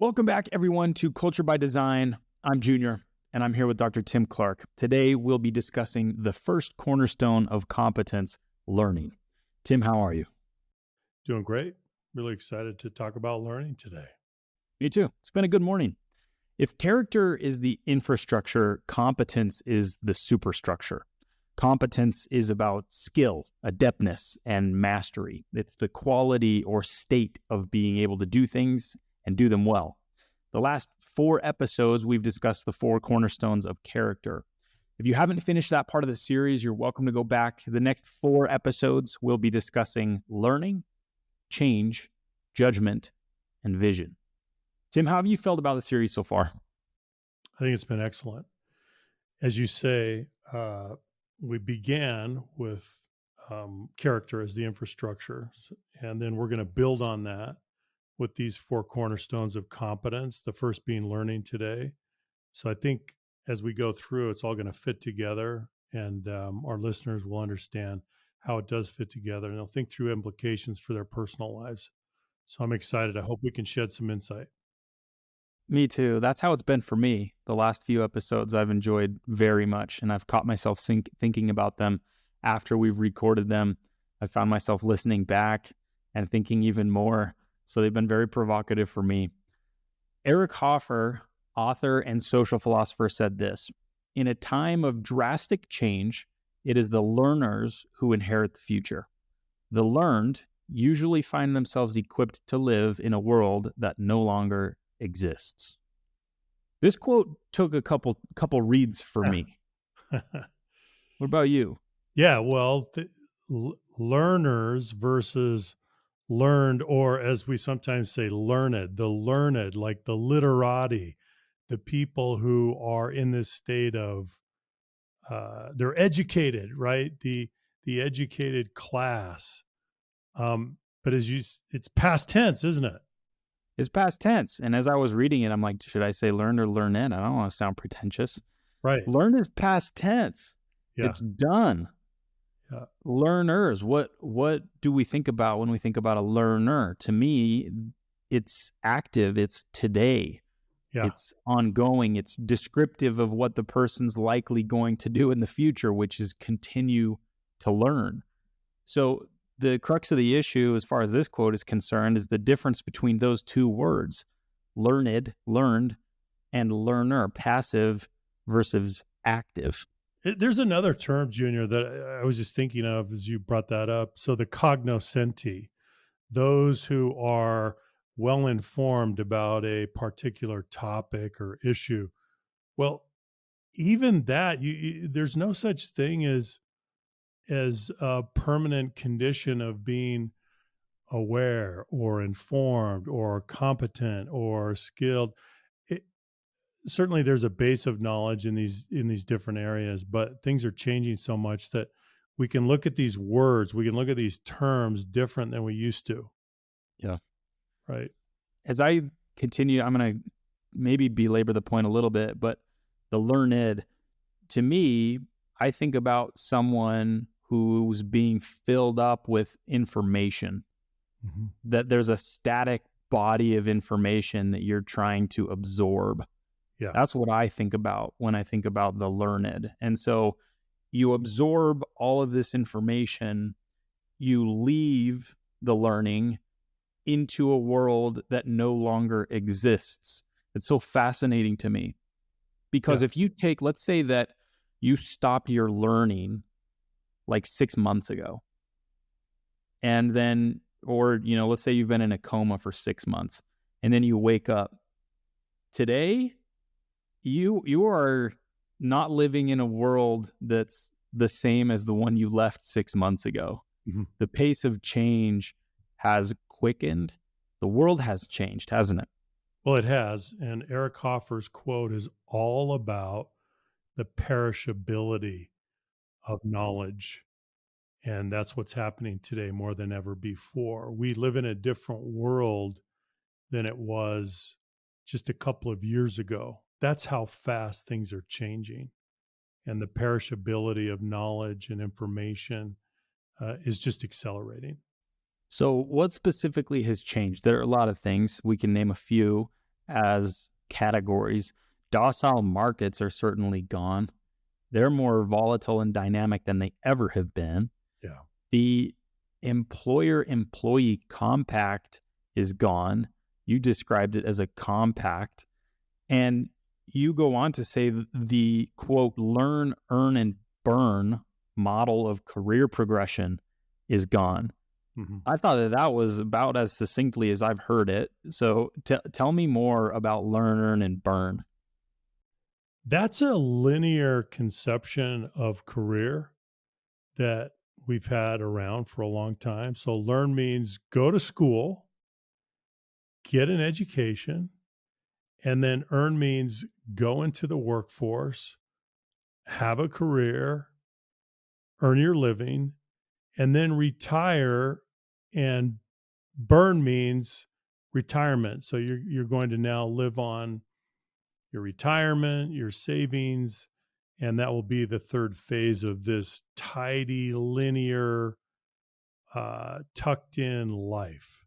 Welcome back, everyone, to Culture by Design. I'm Junior, and I'm here with Dr. Tim Clark. Today, we'll be discussing the first cornerstone of competence, learning. Tim, how are you? Doing great. Really excited to talk about learning today. Me too. It's been a good morning. If character is the infrastructure, competence is the superstructure. Competence is about skill, adeptness, and mastery. It's the quality or state of being able to do things and do them well. The last 4 episodes, we've discussed the 4 cornerstones of character. If you haven't finished that part of the series, you're welcome to go back. The next 4 episodes, we'll be discussing learning, change, judgment, and vision. Tim, how have you felt about the series so far? I think it's been excellent. As you say, we began with character as the infrastructure, and then we're going to build on that with these 4 cornerstones of competence, the first being learning today. So I think as we go through, it's all going to fit together, and our listeners will understand how it does fit together, and they'll think through implications for their personal lives. So I'm excited. I hope we can shed some insight. Me too. That's how it's been for me. The last few episodes I've enjoyed very much, and I've caught myself thinking about them after we've recorded them. I found myself listening back and thinking even more. So they've been very provocative for me. Eric Hoffer, author and social philosopher, said this: "In a time of drastic change, it is the learners who inherit the future. The learned usually find themselves equipped to live in a world that no longer exists." This quote took a couple reads for me. What about you? Yeah, well, learners versus learned, or as we sometimes say, the learned, like the literati, the people who are in this state of, they're educated, right? The educated class. But it's past tense, isn't it? It's past tense. And as I was reading it, I'm like, should I say learned or learn in? I don't want to sound pretentious. Right. Learn is past tense. Yeah. It's done. Yeah. Learners, what do we think about when we think about a learner? To me, it's active, it's today. Yeah. It's ongoing, it's descriptive of what the person's likely going to do in the future, which is continue to learn. So the crux of the issue, as far as this quote is concerned, is the difference between those 2 words, learned, learned, and learner, passive versus active. There's another term, Junior, that I was just thinking of as you brought that up. So the cognoscenti, those who are well informed about a particular topic or issue. Well, even that, there's no such thing as a permanent condition of being aware or informed or competent or skilled. Certainly there's a base of knowledge in these different areas, but things are changing so much that we can look at these words, we can look at these terms different than we used to. Yeah. Right. As I continue, I'm going to maybe belabor the point a little bit, but the learned, to me, I think about someone who's being filled up with information, that there's a static body of information that you're trying to absorb. Yeah. That's what I think about when I think about the learned. And so you absorb all of this information, you leave the learning into a world that no longer exists. It's so fascinating to me because if you take, let's say that you stopped your learning like 6 months ago, and then, or, let's say you've been in a coma for 6 months and then you wake up today, you are not living in a world that's the same as the one you left 6 months ago. Mm-hmm. The pace of change has quickened. The world has changed, hasn't it? Well, it has. And Eric Hoffer's quote is all about the perishability of knowledge. And that's what's happening today more than ever before. We live in a different world than it was just a couple of years ago. That's how fast things are changing. And the perishability of knowledge and information is just accelerating. So what specifically has changed? There are a lot of things. We can name a few. as categories. Docile markets are certainly gone. They're more volatile and dynamic than they ever have been. Yeah. The employer-employee compact is gone. You described it as a compact. And you go on to say the quote, learn, earn, and burn model of career progression is gone. Mm-hmm. I thought that was about as succinctly as I've heard it. So tell me more about learn, earn, and burn. That's a linear conception of career that we've had around for a long time. So learn means go to school, get an education, and then earn means go into the workforce, have a career, earn your living, and then retire. And burn means retirement. So you're going to now live on your retirement, your savings, and that will be the third phase of this tidy, linear, tucked in life.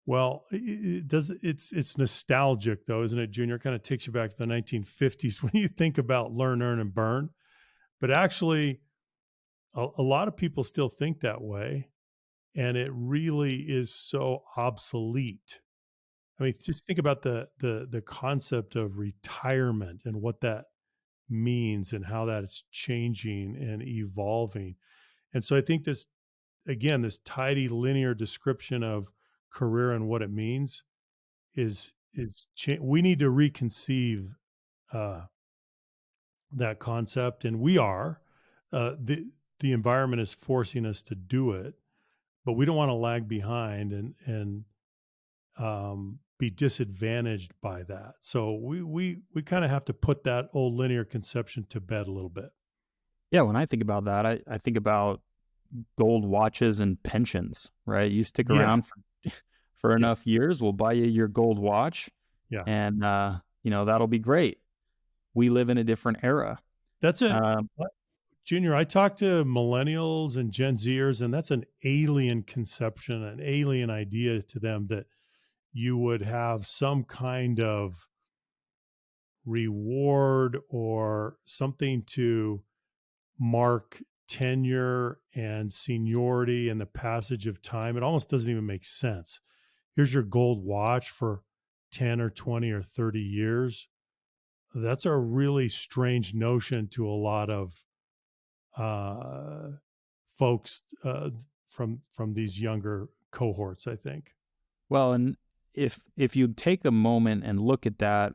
Well, it's nostalgic though, isn't it, Junior? It kind of takes you back to the 1950s when you think about learn, earn, and burn. But actually, a lot of people still think that way, and it really is so obsolete. I mean, just think about the concept of retirement and what that means and how that is changing and evolving. And so I think this, again, this tidy linear description of career and what it means we need to reconceive uh, that concept, and we are. The environment is forcing us to do it, but we don't want to lag behind and be disadvantaged by that. So we kind of have to put that old linear conception to bed a little bit. Yeah, when I think about that, I think about gold watches and pensions, right? You stick Yeah, around for yeah, enough years, we'll buy you your gold watch, yeah. and that'll be great. We live in a different era. That's it. Um, Junior, I talk to millennials and Gen Zers, and that's an alien conception, an alien idea to them that you would have some kind of reward or something to mark tenure and seniority and the passage of time. It almost doesn't even make sense. Here's your gold watch for 10 or 20 or 30 years. That's a really strange notion to a lot of folks from these younger cohorts, I think. well, and if you take a moment and look at that,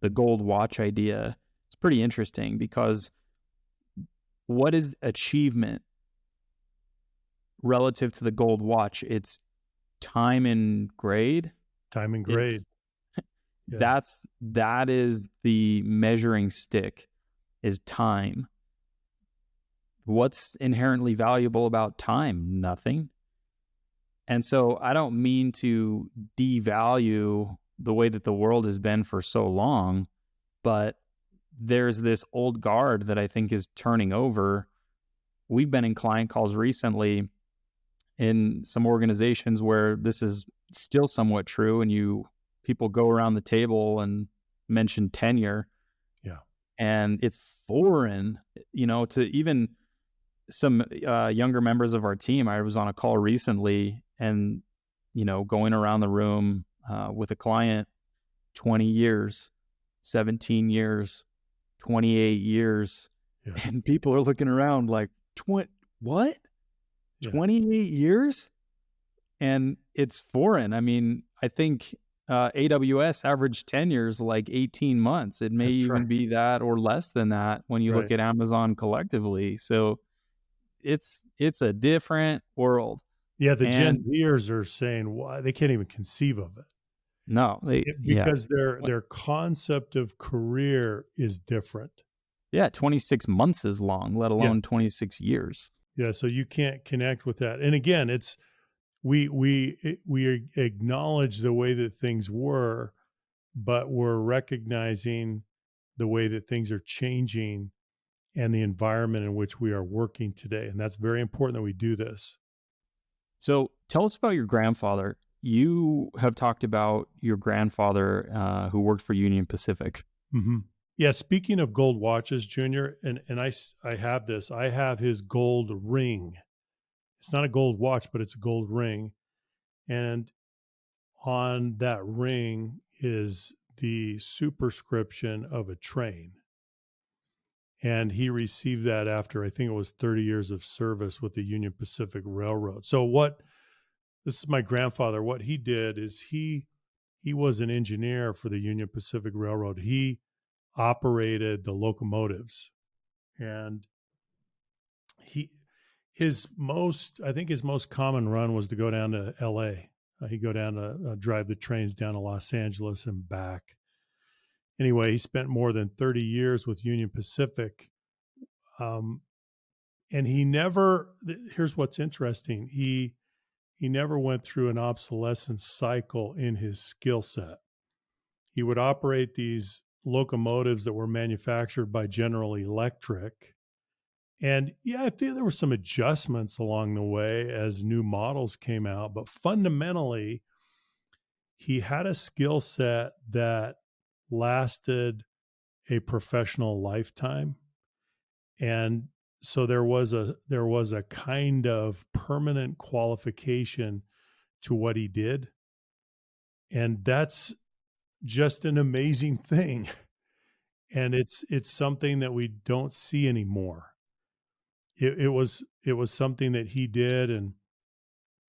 the gold watch idea, it's pretty interesting because what is achievement relative to the gold watch? It's time and grade. Time and grade. It's Yeah. that is the measuring stick, is time. What's inherently valuable about time? Nothing. And so I don't mean to devalue the way that the world has been for so long, but there's this old guard that I think is turning over. We've been in client calls recently in some organizations where this is still somewhat true, and people go around the table and mention tenure, Yeah. and it's foreign, to even some younger members of our team. I was on a call recently, and going around the room with a client, 20 years, 17 years, 28 years, Yeah. and people are looking around like, what? Yeah. 28 years? And it's foreign. I mean, I think AWS average tenure is like 18 months. It may That's even right. be that or less than that when you look Right. at Amazon collectively. So it's a different world. Yeah. The Gen And Zers are saying why they can't even conceive of it. no, yeah. Because their concept of career is different. Yeah, 26 months is long, let Yeah. alone 26 years. Yeah. So you can't connect with that. And again, it's we acknowledge the way that things were, but we're recognizing the way that things are changing and the environment in which we are working today. And that's very important that we do this. So tell us about your grandfather. you have talked about your grandfather who worked for Union Pacific. Mm-hmm. Yeah. Speaking of gold watches, Junior, and I have this. I have his gold ring. It's not a gold watch, but it's a gold ring, and on that ring is the superscription of a train. And he received that after, I think it was 30 years of service with the Union Pacific Railroad. So this is my grandfather. What he did is he was an engineer for the Union Pacific Railroad. He operated the locomotives, and he I think his most common run was to go down to LA. He'd go down to drive the trains down to Los Angeles and back. Anyway, he spent more than 30 years with Union Pacific. And here's what's interesting. He never went through an obsolescence cycle in his skill set. He would operate these locomotives that were manufactured by General Electric. And yeah, I think there were some adjustments along the way as new models came out, but fundamentally, he had a skill set that lasted a professional lifetime. And so there was a kind of permanent qualification to what he did. And that's just an amazing thing. And it's something that we don't see anymore. It was something that he did, and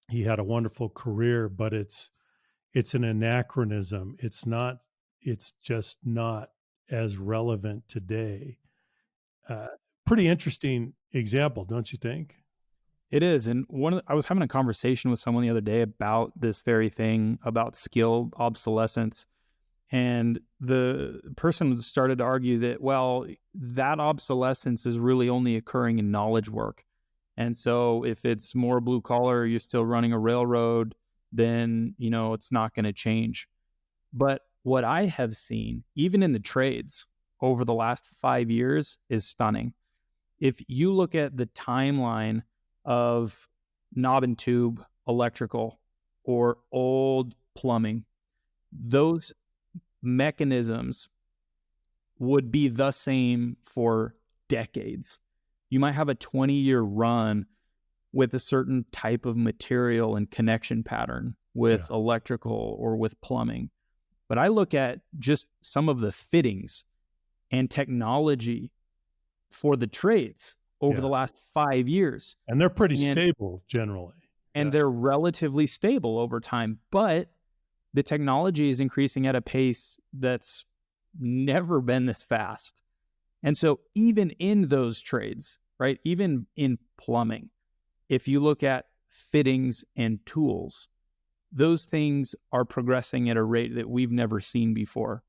he had a wonderful career, but it's an anachronism. It's just not as relevant today. Pretty interesting example, don't you think? It is. And I was having a conversation with someone the other day about this very thing, about skill obsolescence. And the person started to argue that, well, that obsolescence is really only occurring in knowledge work. And so if it's more blue collar, you're still running a railroad, then, it's not going to change. But what I have seen, even in the trades over the last 5 years, is stunning. If you look at the timeline of knob and tube electrical or old plumbing, those mechanisms would be the same for decades. You might have a 20-year run with a certain type of material and connection pattern with electrical or with plumbing. But I look at just some of the fittings and technology for the trades over the last 5 years. And they're pretty stable generally. And they're relatively stable over time. But the technology is increasing at a pace that's never been this fast. And so even in those trades, right, even in plumbing, if you look at fittings and tools, those things are progressing at a rate that we've never seen before.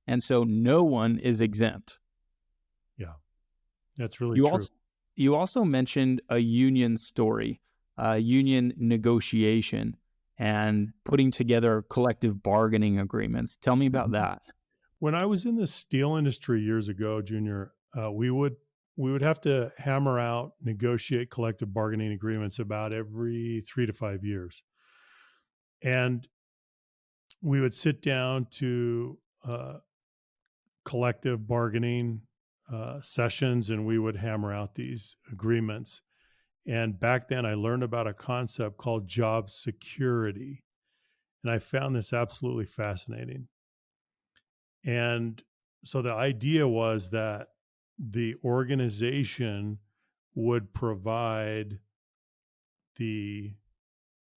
And so no one is exempt. Yeah, that's really true. You also mentioned a union story, union negotiation, and putting together collective bargaining agreements. Tell me about that. When I was in the steel industry years ago, Junior, we would have to hammer out, negotiate collective bargaining agreements about every 3 to 5 years. And we would sit down to collective bargaining sessions, and we would hammer out these agreements. And back then I learned about a concept called job security. And I found this absolutely fascinating. And so the idea was that the organization would provide the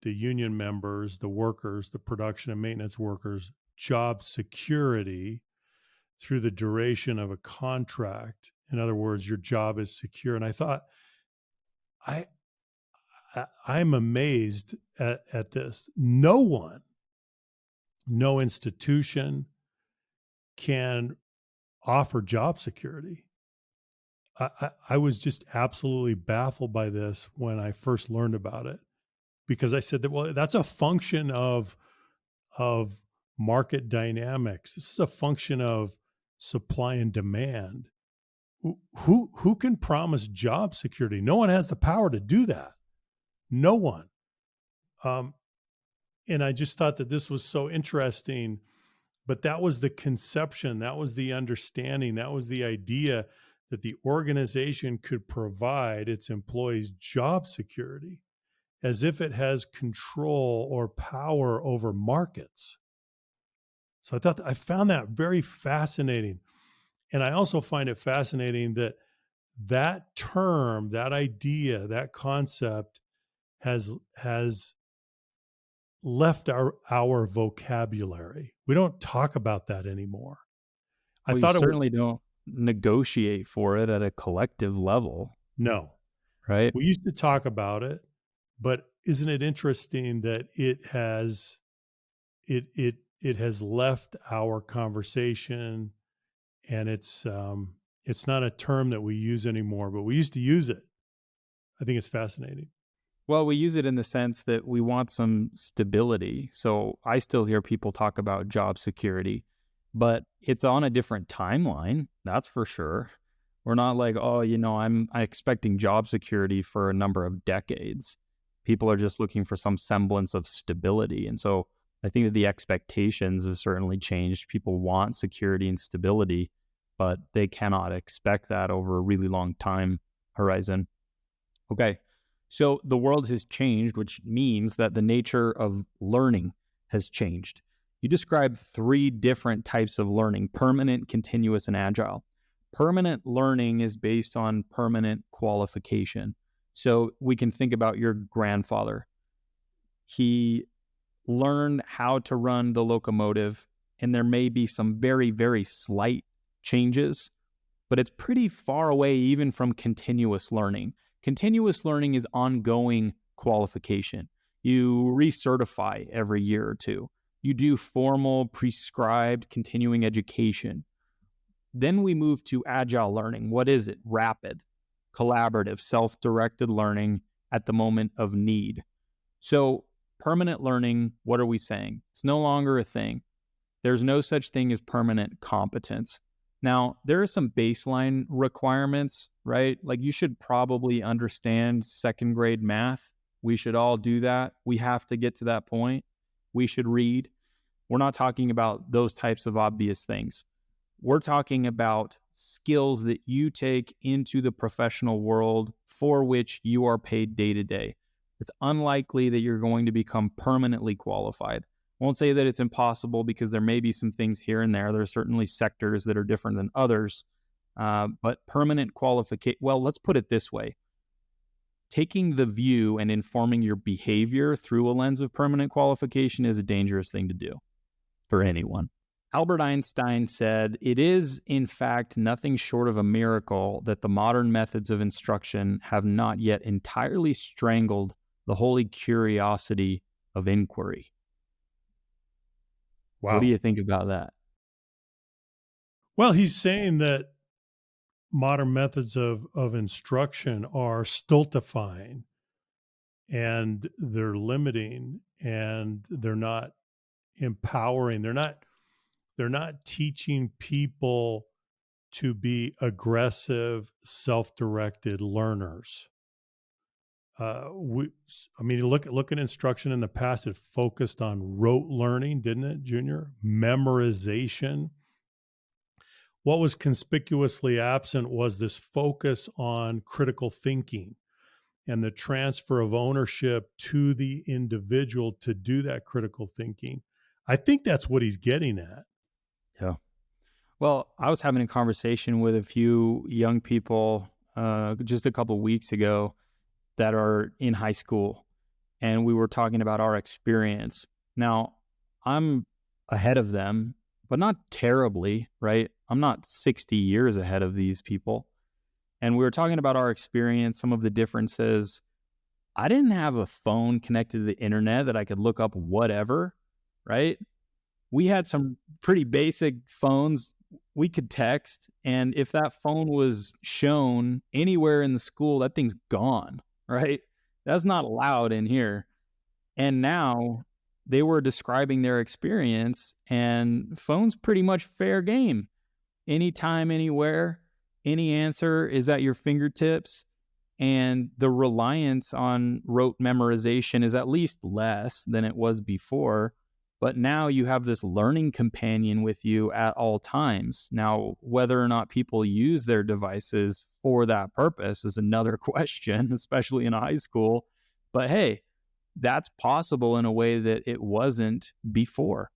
union members, the workers, the production and maintenance workers, job security through the duration of a contract. In other words, your job is secure. And I thought, I'm amazed at this. No institution can offer job security. I was just absolutely baffled by this when I first learned about it, because I said that, well, that's a function of market dynamics. This is a function of supply and demand. Who can promise job security? No one has the power to do that. No one. And I just thought that this was so interesting. But that was the conception, that was the understanding, that was the idea that the organization could provide its employees job security as if it has control or power over markets. So I found that very fascinating. And I also find it fascinating that that term, that idea, that concept has left our vocabulary. We don't talk about that anymore. I Well, you thought it certainly was don't negotiate for it at a collective level, no. right? We used to talk about it, but isn't it interesting that it has left our conversation, and it's not a term that we use anymore, but we used to use it. I think it's fascinating. Well, we use it in the sense that we want some stability. So I still hear people talk about job security, but it's on a different timeline. That's for sure. We're not like, oh, I'm expecting job security for a number of decades. People are just looking for some semblance of stability. And so I think that the expectations have certainly changed. People want security and stability, but they cannot expect that over a really long time horizon. Okay. So the world has changed, which means that the nature of learning has changed. You described 3 different types of learning: permanent, continuous, and agile. Permanent learning is based on permanent qualification. So we can think about your grandfather. He learned how to run the locomotive, and there may be some very, very slight changes, but it's pretty far away even from continuous learning. Continuous learning is ongoing qualification. You recertify every year or two. You do formal, prescribed continuing education. Then we move to agile learning. What is it? Rapid, collaborative, self-directed learning at the moment of need. So permanent learning, what are we saying? It's no longer a thing. There's no such thing as permanent competence. Now, there are some baseline requirements, right? Like you should probably understand 2nd grade math. We should all do that. We have to get to that point. We should read. We're not talking about those types of obvious things. We're talking about skills that you take into the professional world for which you are paid day to day. It's unlikely that you're going to become permanently qualified. I won't say that it's impossible, because there may be some things here and there. There are certainly sectors that are different than others. But permanent qualification, well, let's put it this way. Taking the view and informing your behavior through a lens of permanent qualification is a dangerous thing to do for anyone. Albert Einstein said, "It is, in fact, nothing short of a miracle that the modern methods of instruction have not yet entirely strangled the holy curiosity of inquiry." What do Wow. you think about that? Well, he's saying that modern methods of instruction are stultifying, and they're limiting, and they're not empowering. They're not teaching people to be aggressive, self-directed learners. Look at instruction in the past. It focused on rote learning, didn't it, Junior? Memorization. What was conspicuously absent was this focus on critical thinking and the transfer of ownership to the individual to do that critical thinking. I think that's what he's getting at. Yeah. Well, I was having a conversation with a few young people just a couple of weeks ago that are in high school, and we were talking about our experience. Now, I'm ahead of them, but not terribly, right? I'm not 60 years ahead of these people. And we were talking about our experience, some of the differences. I didn't have a phone connected to the internet that I could look up whatever, right? We had some pretty basic phones. We could text, and if that phone was shown anywhere in the school, that thing's gone, right? That's not allowed in here. And now they were describing their experience, and phone's pretty much fair game. Anytime, anywhere, any answer is at your fingertips. And the reliance on rote memorization is at least less than it was before. But now you have this learning companion with you at all times. Now, whether or not people use their devices for that purpose is another question, especially in high school. But hey, that's possible in a way that it wasn't before.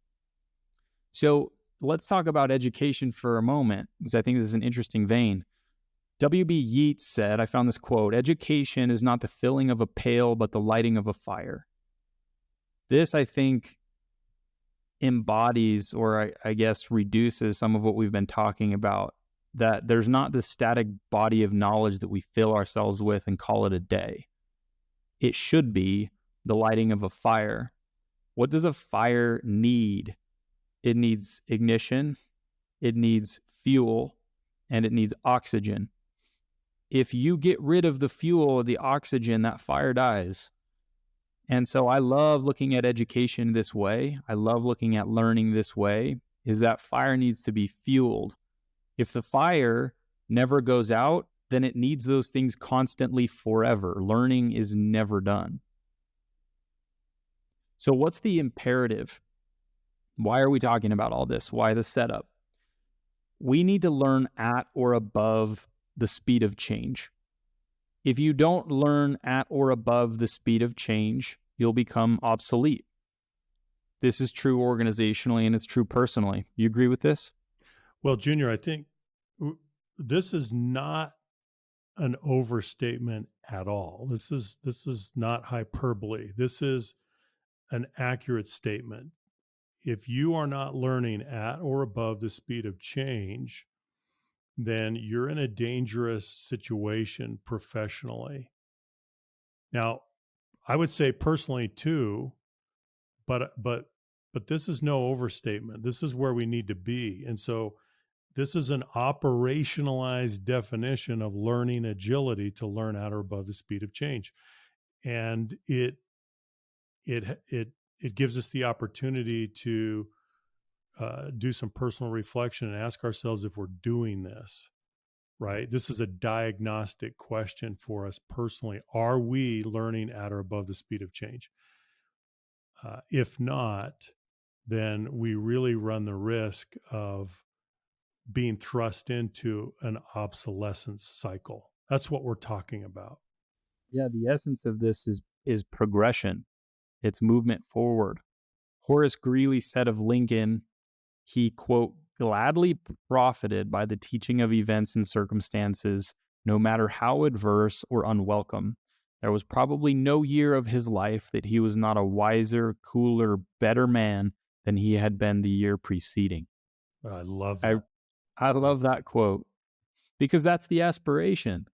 So let's talk about education for a moment, because I think this is an interesting vein. W.B. Yeats said, I found this quote, "Education is not the filling of a pail, but the lighting of a fire." This, I think, embodies, or I guess reduces some of what we've been talking about, that there's not this static body of knowledge that we fill ourselves with and call it a day. It should be the lighting of a fire. What does a fire need? It needs ignition, it needs fuel, and it needs oxygen. If you get rid of the fuel or the oxygen, that fire dies. And so I love looking at education this way. I love looking at learning this way, is that fire needs to be fueled. If the fire never goes out, then it needs those things constantly forever. Learning is never done. So what's the imperative? Why are we talking about all this? Why the setup? We need to learn at or above the speed of change. If you don't learn at or above the speed of change, you'll become obsolete. This is true organizationally and it's true personally. You agree with this? Well, Junior, I think this is not an overstatement at all. This is not hyperbole. This is an accurate statement. If you are not learning at or above the speed of change, then you're in a dangerous situation professionally. Now, I would say personally too, but this is no overstatement. This is where we need to be. And so this is an operationalized definition of learning agility, to learn at or above the speed of change. And it gives us the opportunity to do some personal reflection and ask ourselves if we're doing this right. This is a diagnostic question for us personally. Are we learning at or above the speed of change? If not, then we really run the risk of being thrust into an obsolescence cycle. That's what we're talking about. Yeah, the essence of this is progression. It's movement forward. Horace Greeley said of Lincoln, he, quote, "gladly profited by the teaching of events and circumstances, no matter how adverse or unwelcome. There was probably no year of his life that he was not a wiser, cooler, better man than he had been the year preceding." I love I, that. I love that quote, because that's the aspiration.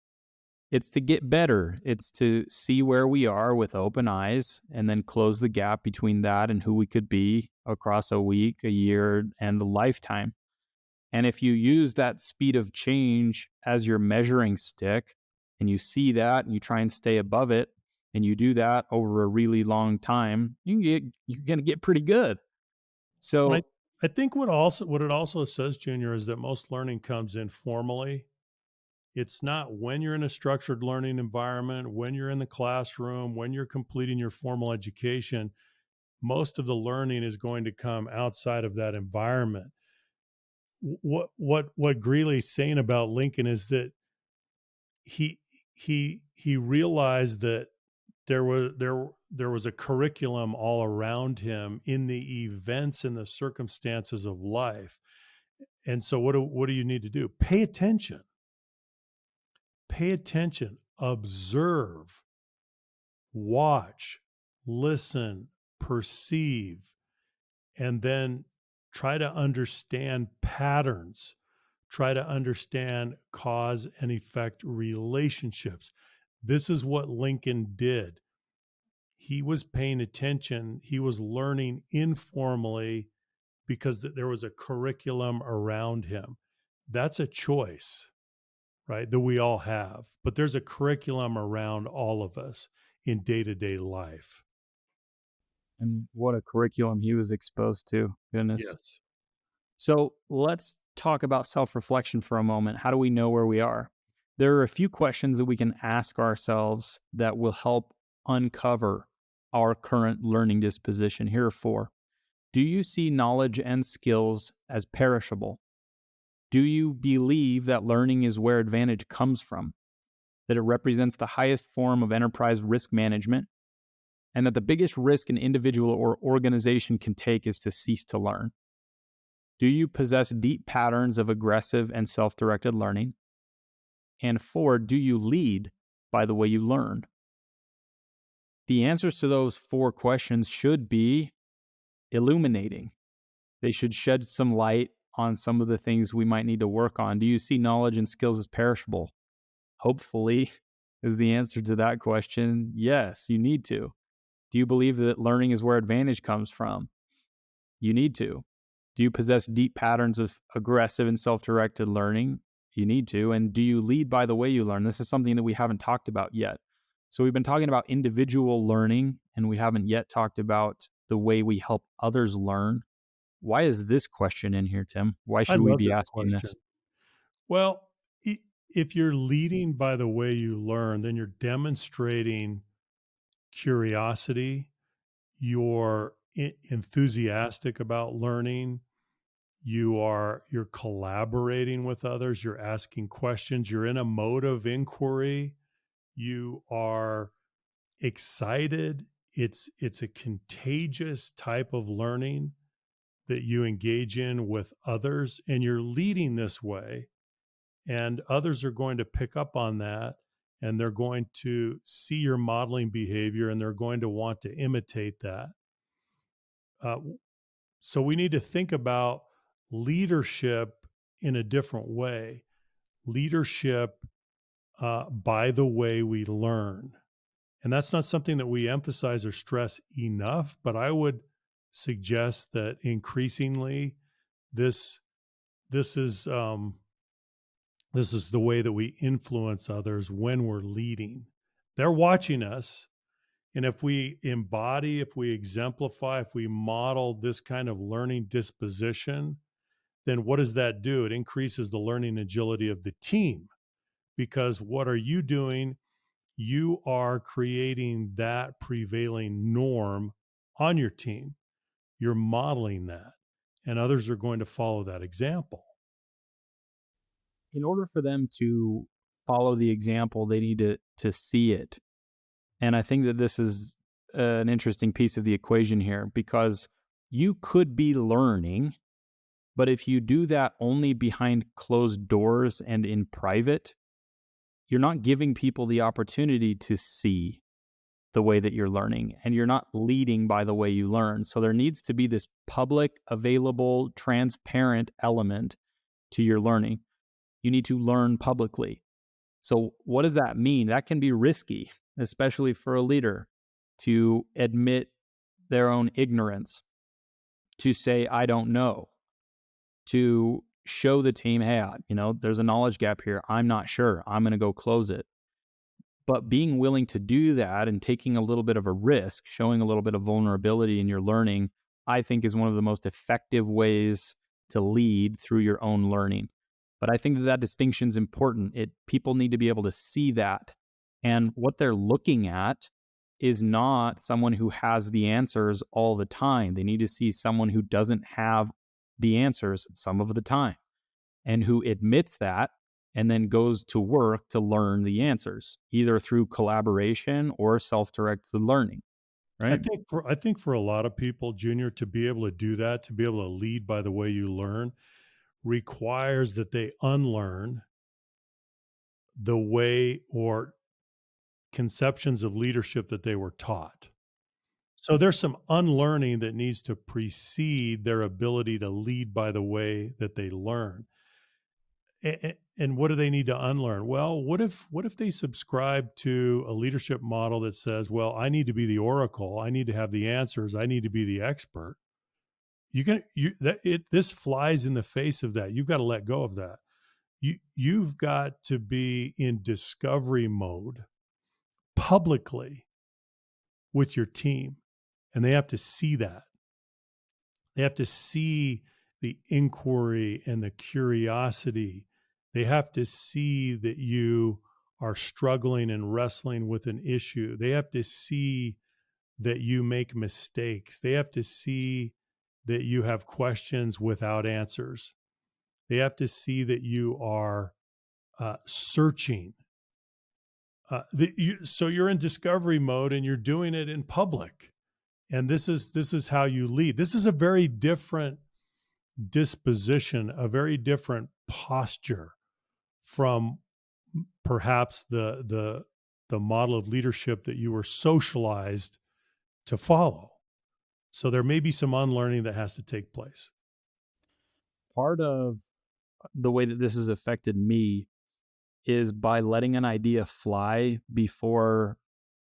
It's to get better. It's to see where we are with open eyes and then close the gap between that and who we could be across a week, a year, and a lifetime. And if you use that speed of change as your measuring stick and you see that and you try and stay above it and you do that over a really long time, you're going to get pretty good. Well, So I think what it also says, Junior, is that most learning comes informally. It's not when you're in a structured learning environment, when you're in the classroom, when you're completing your formal education. Most of the learning is going to come outside of that environment. What Greeley's saying about Lincoln is that he realized that there was a curriculum all around him in the events and the circumstances of life. And so what do you need to do? Pay attention, observe, watch, listen, perceive, and then try to understand patterns, try to understand cause and effect relationships. This is what Lincoln did. He was paying attention, he was learning informally because there was a curriculum around him. That's a choice, right? That we all have, but there's a curriculum around all of us in day-to-day life. and what a curriculum he was exposed to. Goodness. Yes. So let's talk about self-reflection for a moment. How do we know where we are? There are a few questions that we can ask ourselves that will help uncover our current learning disposition. Here are four. Do you see knowledge and skills as perishable? Do you believe that learning is where advantage comes from, that it represents the highest form of enterprise risk management, and that the biggest risk an individual or organization can take is to cease to learn? Do you possess deep patterns of aggressive and self directed learning? And four, do you lead by the way you learn? The answers to those four questions should be illuminating. They should shed some light on some of the things we might need to work on. Do you see knowledge and skills as perishable? Hopefully, is the answer to that question. Yes, you need to. Do you believe that learning is where advantage comes from? You need to. Do you possess deep patterns of aggressive and self-directed learning? You need to. And do you lead by the way you learn? This is something that we haven't talked about yet. So we've been talking about individual learning, and we haven't yet talked about the way we help others learn. Why is this question in here, Tim? Why I should we love be this asking question. this? Well, if you're leading by the way you learn, then you're demonstrating curiosity, you're enthusiastic about learning, you're collaborating with others, you're asking questions, you're in a mode of inquiry, you are excited. It's a contagious type of learning that you engage in with others, and you're leading this way, and others are going to pick up on that, and they're going to see your modeling behavior, and they're going to want to imitate that. uh, so we need to think about leadership in a different way. Leadership by the way we learn. And that's not something that we emphasize or stress enough, but I would suggest that increasingly this this is um, this is the way that we influence others when we're leading. They're watching us, and if we embody, if we exemplify, if we model this kind of learning disposition, then what does that do? It increases the learning agility of the team, because what are you doing? You are creating that prevailing norm on your team. You're modeling that, and others are going to follow that example. In order for them to follow the example, they need to see it. And I think that this is an interesting piece of the equation here, because you could be learning, but if you do that only behind closed doors and in private, you're not giving people the opportunity to see the way that you're learning, and you're not leading by the way you learn. So there needs to be this public, available, transparent element to your learning. You need to learn publicly. So what does that mean? That can be risky, especially for a leader, to admit their own ignorance, to say, I don't know, to show the team, hey, there's a knowledge gap here. I'm not sure. I'm going to go close it. But being willing to do that and taking a little bit of a risk, showing a little bit of vulnerability in your learning, I think is one of the most effective ways to lead through your own learning. But I think that distinction is important. People need to be able to see that. And what they're looking at is not someone who has the answers all the time. They need to see someone who doesn't have the answers some of the time, and who admits that and then goes to work to learn the answers, either through collaboration or self-directed learning, right? I think for a lot of people, Junior, to be able to do that, to be able to lead by the way you learn, requires that they unlearn the way or conceptions of leadership that they were taught. So there's some unlearning that needs to precede their ability to lead by the way that they learn. And what do they need to unlearn? Well, what if they subscribe to a leadership model that says, well, I need to be the oracle, I need to have the answers, I need to be the expert? This flies in the face of that. You've got to let go of that. You've got to be in discovery mode publicly with your team, and they have to see that. They have to see the inquiry and the curiosity They have to see that you are struggling and wrestling with an issue. They have to see that you make mistakes. They have to see that you have questions without answers. They have to see that you are searching. So you're in discovery mode and you're doing it in public. And this is how you lead. This is a very different disposition, a very different posture from perhaps the model of leadership that you were socialized to follow. So there may be some unlearning that has to take place. Part of the way that this has affected me is by letting an idea fly before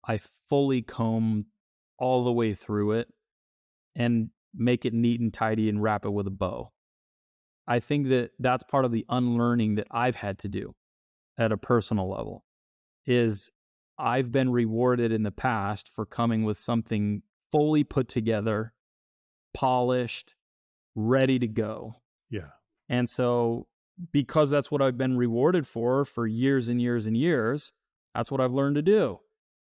I fully comb all the way through it and make it neat and tidy and wrap it with a bow. I think that that's part of the unlearning that I've had to do at a personal level is I've been rewarded in the past for coming with something fully put together, polished, ready to go. Yeah. And so because that's what I've been rewarded for years and years and years, that's what I've learned to do.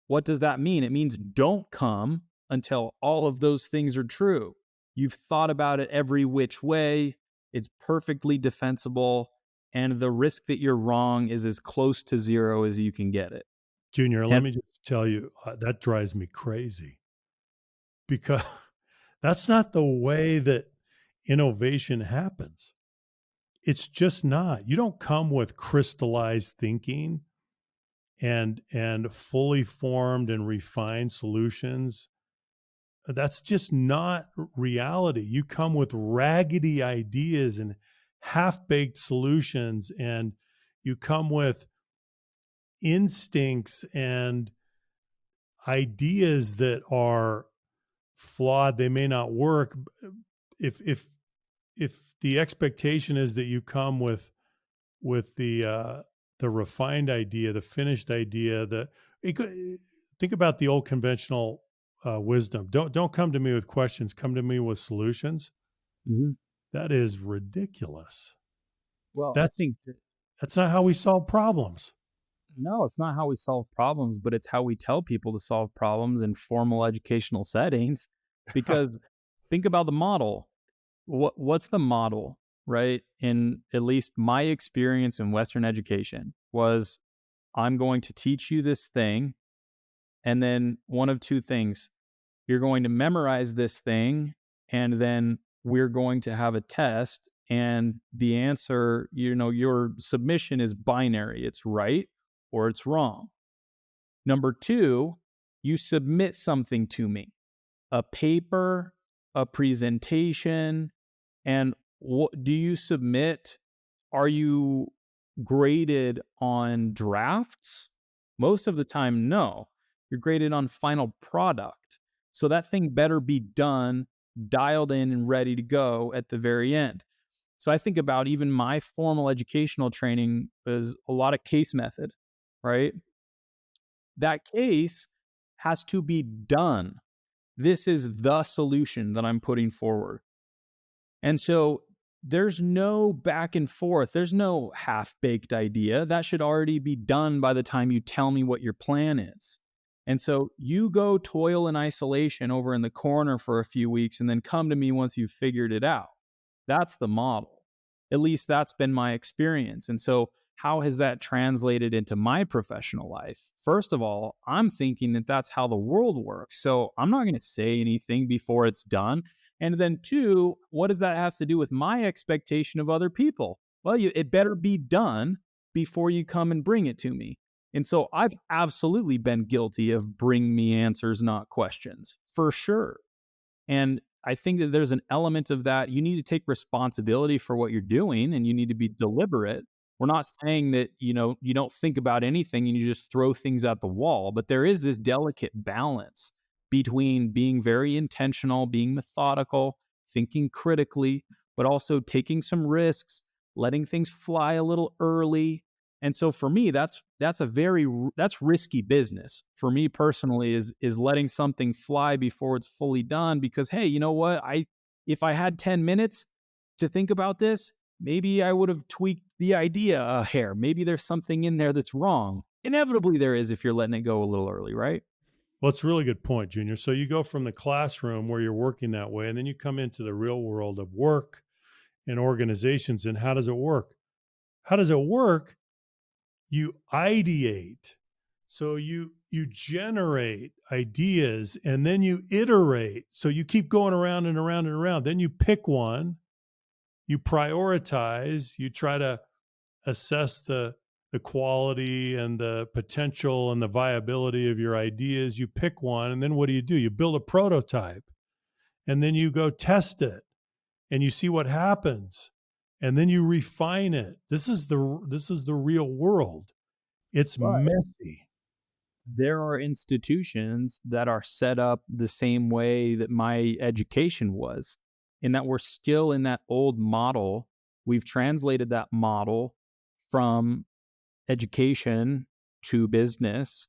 What does that mean? It means don't come until all of those things are true. You've thought about it every which way. It's perfectly defensible. And the risk that you're wrong is as close to zero as you can get it. Junior, let me just tell you, that drives me crazy because that's not the way that innovation happens. It's just not. You don't come with crystallized thinking and fully formed and refined solutions. That's just not reality. You come with raggedy ideas and half-baked solutions, and you come with instincts and ideas that are flawed. They may not work. If the expectation is that you come with the refined idea, the finished idea, think about the old conventional wisdom. Don't come to me with questions. Come to me with solutions. Mm-hmm. That is ridiculous. Well, I think that's not how we solve problems. No, it's not how we solve problems, but it's how we tell people to solve problems in formal educational settings. Because think about the model. What's the model, right? In at least my experience in Western education was I'm going to teach you this thing, and then one of two things. You're going to memorize this thing, and then we're going to have a test, and the answer, your submission is binary. It's right or it's wrong. Number two, you submit something to me, a paper, a presentation, and what do you submit? Are you graded on drafts? Most of the time, no. You're graded on final product. So that thing better be done, dialed in, and ready to go at the very end. So I think about even my formal educational training is a lot of case method, right? That case has to be done. This is the solution that I'm putting forward. And so there's no back and forth. There's no half-baked idea. That should already be done by the time you tell me what your plan is. And so you go toil in isolation over in the corner for a few weeks and then come to me once you've figured it out. That's the model. At least that's been my experience. And so how has that translated into my professional life? First of all, I'm thinking that that's how the world works. So I'm not going to say anything before it's done. And then two, what does that have to do with my expectation of other people? Well, it better be done before you come and bring it to me. And so I've absolutely been guilty of bring me answers, not questions, for sure. And I think that there's an element of that. You need to take responsibility for what you're doing and you need to be deliberate. We're not saying that, you don't think about anything and you just throw things at the wall, but there is this delicate balance between being very intentional, being methodical, thinking critically, but also taking some risks, letting things fly a little early. And so for me, that's risky business. For me personally, is letting something fly before it's fully done. Because hey, you know what? If I had 10 minutes to think about this, maybe I would have tweaked the idea a hair. Maybe there's something in there that's wrong. Inevitably, there is if you're letting it go a little early, right? Well, it's a really good point, Junior. So you go from the classroom where you're working that way, and then you come into the real world of work and organizations. And how does it work? How does it work? You ideate. So you generate ideas and then you iterate. So you keep going around and around and around. Then you pick one, you prioritize, you try to assess the quality and the potential and the viability of your ideas. You pick one, and then what do? You build a prototype, and then you go test it, and you see what happens, and then you refine it. This is the real world. It's But messy. there are institutions that are set up the same way that my education was, in that we're still in that old model. We've translated that model from education to business.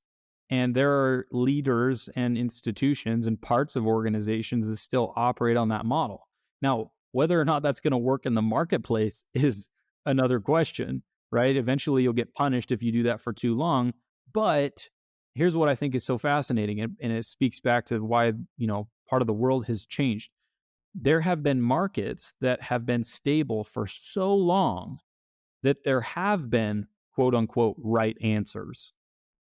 And there are leaders and institutions and parts of organizations that still operate on that model. Now, whether or not that's going to work in the marketplace is another question, right? Eventually, you'll get punished if you do that for too long. But here's what I think is so fascinating, and it speaks back to why, part of the world has changed. There have been markets that have been stable for so long that there have been quote unquote right answers.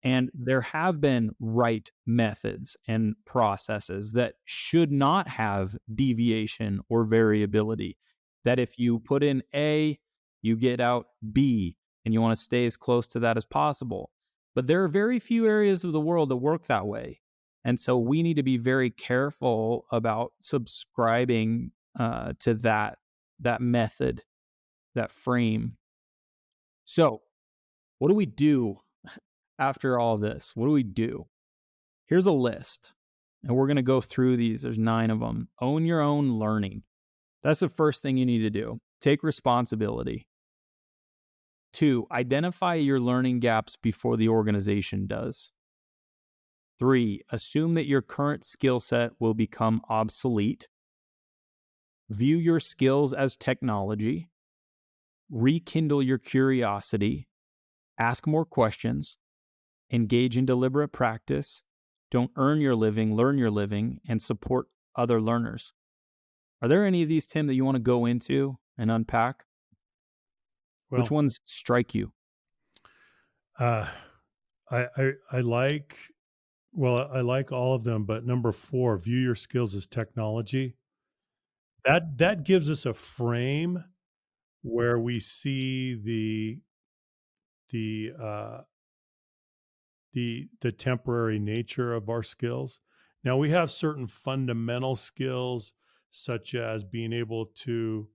And there have been right methods and processes that should not have deviation or variability. That if you put in A, you get out B, and you want to stay as close to that as possible. But there are very few areas of the world that work that way. And so we need to be very careful about subscribing to that method, that frame. So, what do we do after all this? What do we do? Here's a list, and we're going to go through these. There's 9 of them. Own your own learning. That's the first thing you need to do. Take responsibility. 2, identify your learning gaps before the organization does. 3, assume that your current skill set will become obsolete. View your skills as technology. Rekindle your curiosity. Ask more questions. Engage in deliberate practice. Don't earn your living, learn your living, and support other learners. Are there any of these, Tim, that you want to go into and unpack? Which Well, ones strike you? uh, I like I like all of them, but number 4, view your skills as technology. That gives us a frame where we see the uh, the temporary nature of our skills. Now we have certain fundamental skills such as being able to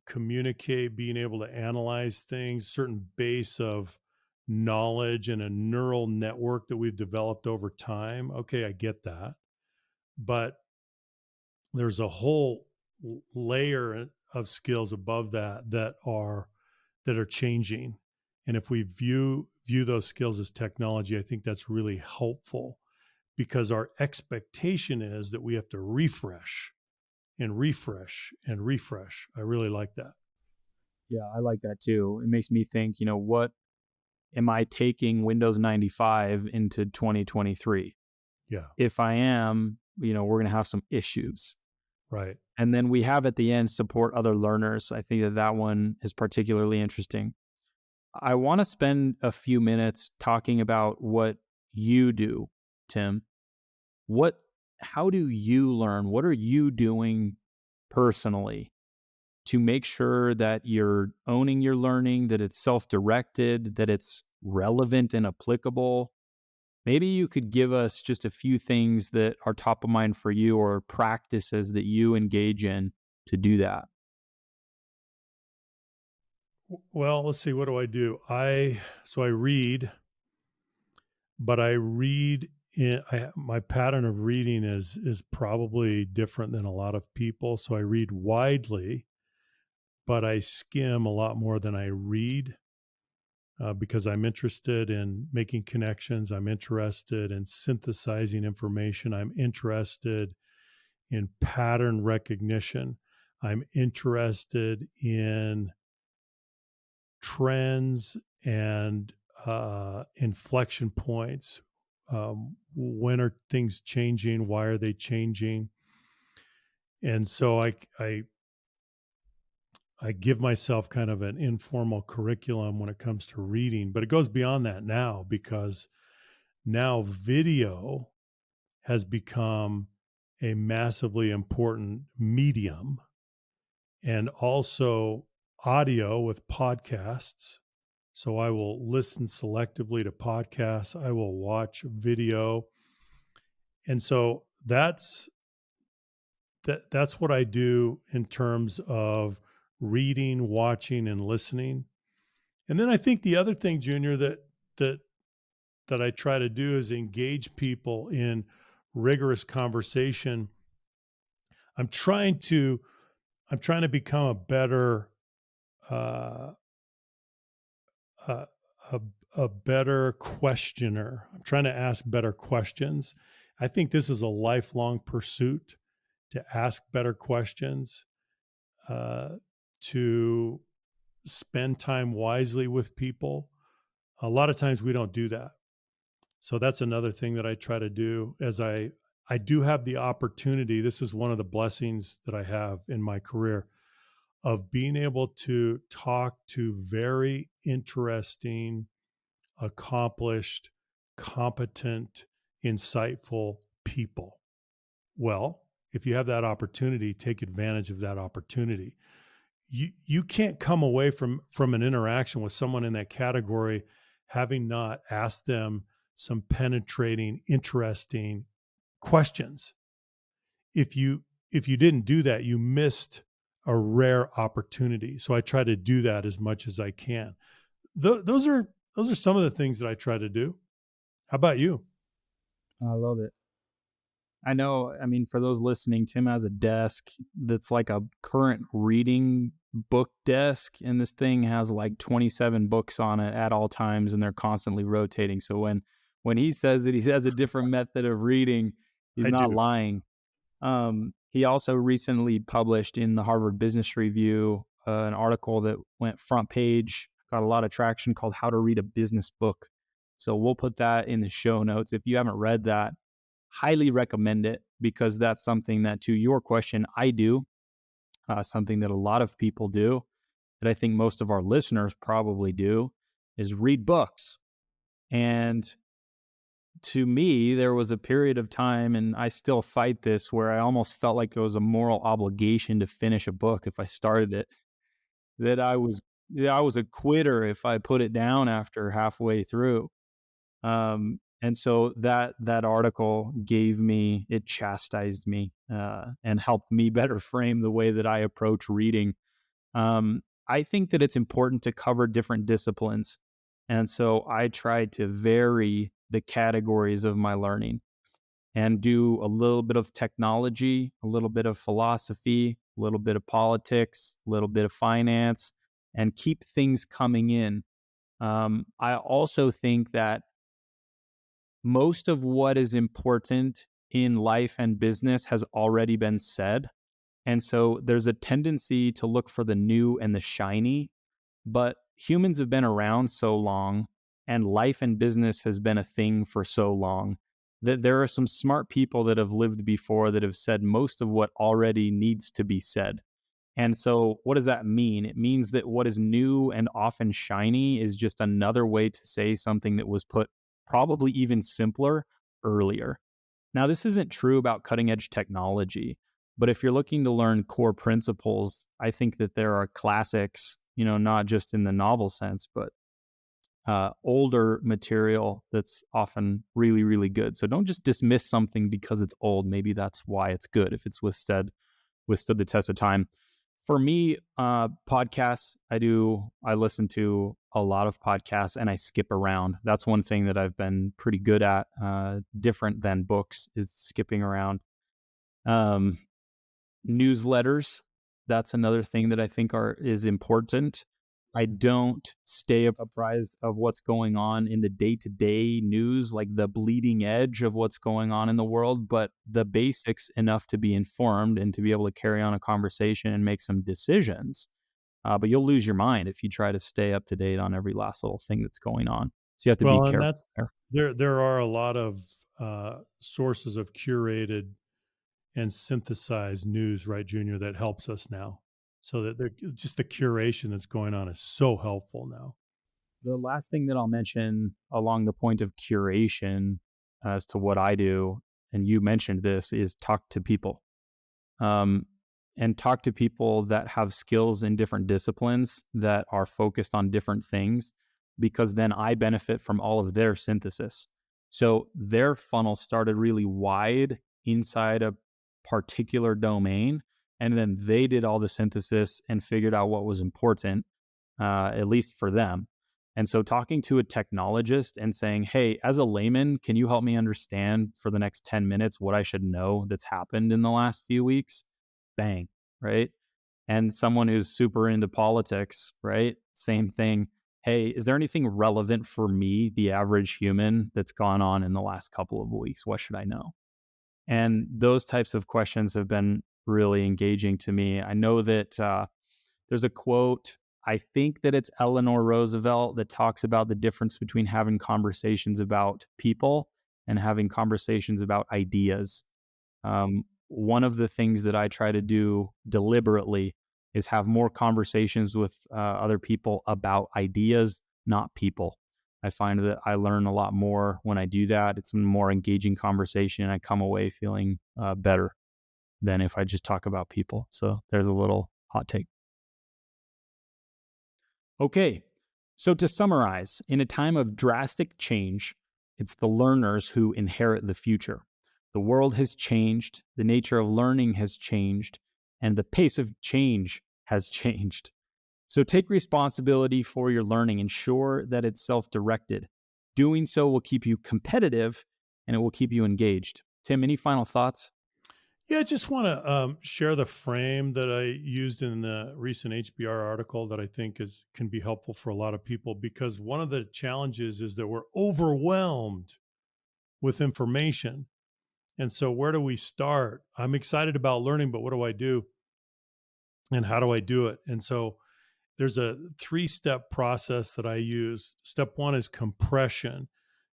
communicate, being able to analyze things, certain base of knowledge and a neural network that we've developed over time. Okay, I get that. But there's a whole layer of skills above that are changing. And if we view those skills as technology, I think that's really helpful because our expectation is that we have to refresh and refresh and refresh. I really like that. Yeah, I like that too. It makes me think, what am I taking Windows 95 into 2023? Yeah, If I am, we're going to have some issues. right. And then we have at the end support other learners. I think that one is particularly interesting. I want to spend a few minutes talking about what you do, Tim. How do you learn? What are you doing personally to make sure that you're owning your learning, that it's self-directed, that it's relevant and applicable? Maybe you could give us just a few things that are top of mind for you or practices that you engage in to do that. Well, let's see. What do I do? I read, but I read my pattern of reading is probably different than a lot of people. So I read widely, but I skim a lot more than I read because I'm interested in making connections. I'm interested in synthesizing information. I'm interested in pattern recognition. I'm interested in trends and inflection points. When are things changing? Why are they changing? And so I give myself kind of an informal curriculum when it comes to reading, but it goes beyond that now, because now video has become a massively important medium, and also audio with podcasts. So I will listen selectively to podcasts. I will watch video. And so that's what I do in terms of reading, watching, and listening. And then I think the other thing, Junior, that that I try to do is engage people in rigorous conversation. I'm trying to become a better uh, a, a, a better questioner. I'm trying to ask better questions. I think this is a lifelong pursuit, to ask better questions, uh, to spend time wisely with people. A lot of times we don't do that. So that's another thing that I try to do. As I do have the opportunity, this is one of the blessings that I have in my career, of being able to talk to very interesting, accomplished, competent, insightful people. Well, if you have that opportunity, take advantage of that opportunity. You can't come away from an interaction with someone in that category having not asked them some penetrating, interesting questions. If you didn't do that, you missed a rare opportunity. So I try to do that as much as I can. Those are some of the things that I try to do. How about you? I love it. I know, I mean, for those listening, Tim has a desk that's like a current reading book desk, and this thing has like 27 books on it at all times, and they're constantly rotating. So when he says that he has a different method of reading, he's I not do. lying. He also recently published in the Harvard Business Review an article that went front page, got a lot of traction, called How to Read a Business Book. So we'll put that in the show notes. If you haven't read that, highly recommend it, because that's something that, to your question, I do, something that a lot of people do, that I think most of our listeners probably do, is read books. And to me, there was a period of time, and I still fight this, where I almost felt like it was a moral obligation to finish a book if I started it. That I was a quitter if I put it down after halfway through. And so that article it chastised me, and helped me better frame the way that I approach reading. I think that it's important to cover different disciplines. And so I try to vary the categories of my learning and do a little bit of technology, a little bit of philosophy, a little bit of politics, a little bit of finance, and keep things coming in. I also think that most of what is important in life and business has already been said. And so there's a tendency to look for the new and the shiny, but humans have been around so long, and life and business has been a thing for so long, that there are some smart people that have lived before that have said most of what already needs to be said. And so what does that mean? It means that what is new and often shiny is just another way to say something that was put, probably even simpler, earlier. Now, this isn't true about cutting edge technology, but if you're looking to learn core principles, I think that there are classics, not just in the novel sense, but older material that's often really, really good. So don't just dismiss something because it's old. Maybe that's why it's good, if it's withstood the test of time. For me, podcasts, I listen to a lot of podcasts, and I skip around. That's one thing that I've been pretty good at, different than books, is skipping around. Um, Newsletters, that's another thing that I think is important. I don't stay apprised of what's going on in the day-to-day news, like the bleeding edge of what's going on in the world, but the basics enough to be informed and to be able to carry on a conversation and make some decisions. But you'll lose your mind if you try to stay up to date on every last little thing that's going on. So you have to be Well, and careful that's there. there are a lot of sources of curated and synthesized news, right, Junior, that helps us now. So that just the curation that's going on is so helpful now. The last thing that I'll mention along the point of curation as to what I do, and you mentioned this, is talk to people. Um, and talk to people that have skills in different disciplines that are focused on different things, because then I benefit from all of their synthesis. So their funnel started really wide inside a particular domain, and then they did all the synthesis and figured out what was important, at least for them. And so talking to a technologist and saying, hey, as a layman, can you help me understand for the next 10 minutes what I should know that's happened in the last few weeks? Bang, right? And someone who's super into politics, right? Same thing. Hey, is there anything relevant for me, the average human, that's gone on in the last couple of weeks? What should I know? And those types of questions have been really engaging to me. I know that there's a quote, I think that it's Eleanor Roosevelt, that talks about the difference between having conversations about people and having conversations about ideas. One of the things that I try to do deliberately is have more conversations with other people about ideas, not people. I find that I learn a lot more when I do that. It's a more engaging conversation, and I come away feeling better than if I just talk about people. So there's a little hot take. Okay, so to summarize, in a time of drastic change, it's the learners who inherit the future. The world has changed, the nature of learning has changed, and the pace of change has changed. So take responsibility for your learning. Ensure that it's self-directed. Doing so will keep you competitive and it will keep you engaged. Tim, any final thoughts? Yeah, I just want to share the frame that I used in the recent HBR article that I think can be helpful for a lot of people, because one of the challenges is that we're overwhelmed with information. And so where do we start? I'm excited about learning, but what do I do? And how do I do it? And so there's a 3-step process that I use. Step 1 is compression.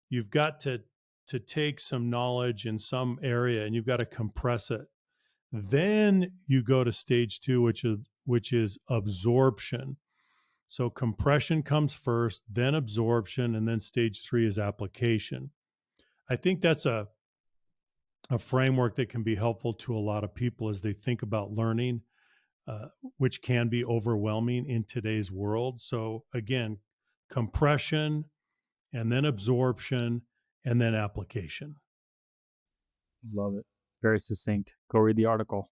You've got to take some knowledge in some area and you've got to compress it. Then you go to stage 2, which is absorption. So compression comes first, then absorption, and then stage 3 is application. I think that's a framework that can be helpful to a lot of people as they think about learning, which can be overwhelming in today's world. So again, compression, and then absorption, and then application. Love it. Very succinct. Go read the article.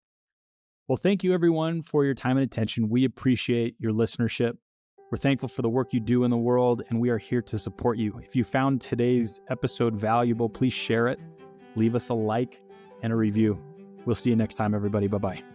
Well, thank you everyone for your time and attention. We appreciate your listenership. We're thankful for the work you do in the world, and we are here to support you. If you found today's episode valuable, please share it, leave us a like and a review. We'll see you next time, everybody. Bye-bye.